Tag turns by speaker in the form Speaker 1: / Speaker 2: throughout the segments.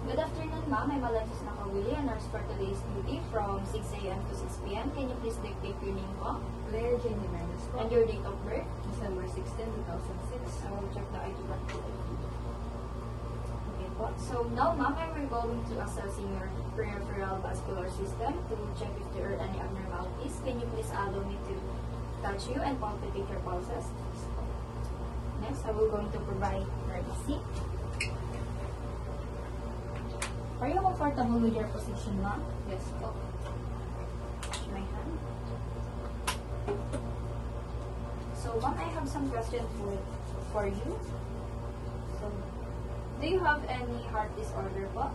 Speaker 1: Good afternoon, ma'am. I'm Alexis Nakawili, a nurse for today's duty from 6 a.m. to 6 p.m. Can you please dictate your name po?
Speaker 2: Claire Jenny Mendes po.
Speaker 1: And your date of birth?
Speaker 2: December 16, 2006.
Speaker 1: I will check the ID card po. Okay po. So now, ma'am, we're going to assessing your peripheral vascular system to check if there are any abnormalities. Can you please allow me to touch you and palpitate your pulses? Next, I will going to provide privacy. Are you comfortable with your position, ma'am?
Speaker 2: Yes po.
Speaker 1: My hand. So, ma'am, I have some questions for you. So, do you have any heart disorder po?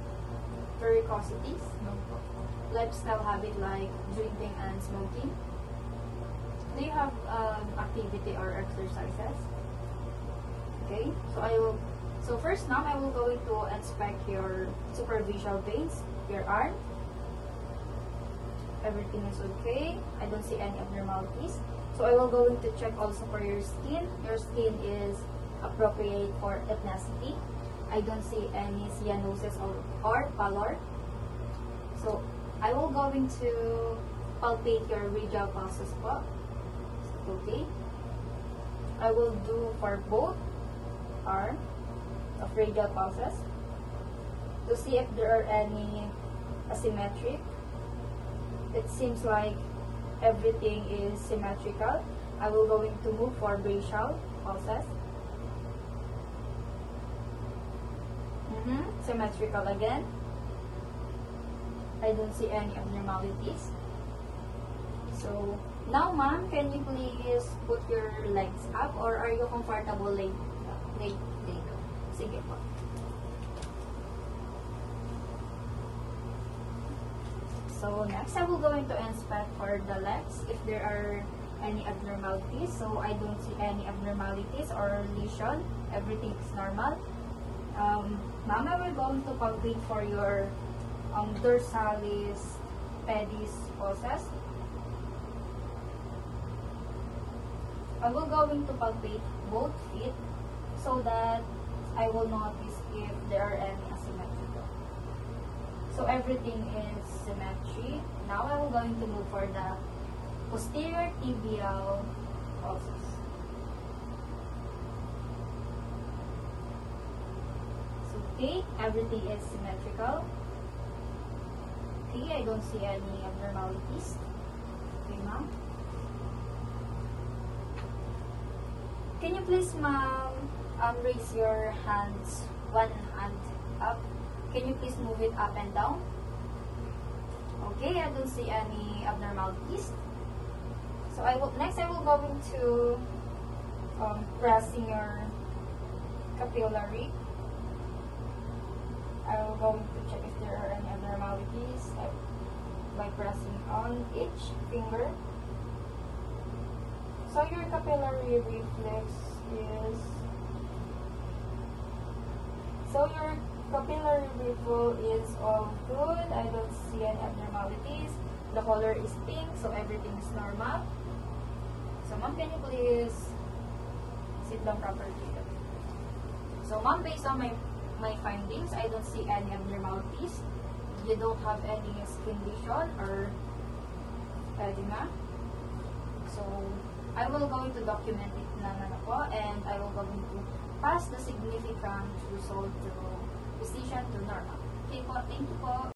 Speaker 1: Varicosities?
Speaker 2: No po.
Speaker 1: Lifestyle habit like drinking and smoking? Do you have activity or exercises? Okay, so first now I will going to inspect your superficial veins, your arm. Everything is okay. I don't see any abnormalities. So I will going to check also for your skin. Your skin is appropriate for ethnicity. I don't see any cyanosis or pallor. So I will going to palpate your radial pulses po. Okay. I will do for both arm of radial pulses to see if there are any asymmetric. It seems like everything is symmetrical. I will going to move for brachial pulses. Symmetrical again. I don't see any abnormalities. So now, ma'am, can you please put your legs up or are you comfortable laying? Sige po. So next, I will going to inspect for the legs if there are any abnormalities. So I don't see any abnormalities or lesion. Everything is normal. Ma'am, I will going to palpate for your dorsalis pedis pulses. I will going to palpate both feet so that I will notice if there are any asymmetrical. So everything is symmetry. Now I will going to move for the posterior tibial pulses. So okay, everything is symmetrical. Okay, I don't see any abnormalities. Okay, ma'am. Can you please, ma'am, raise your hands, one hand up. Can you please move it up and down? Okay, I don't see any abnormalities. So next I will going to pressing your capillary. I will going to check if there are any abnormalities by pressing on each finger. So your capillary reflex is, all good. I don't see any abnormalities. The color is pink, so everything is normal. So ma'am, can you please sit down properly? So ma'am, based on my findings, I don't see any abnormalities. You don't have any skin lesion or edema. So I will going to document it naman ako, and I will going to pass the significant result to physician to normal. Okay po, thank you po.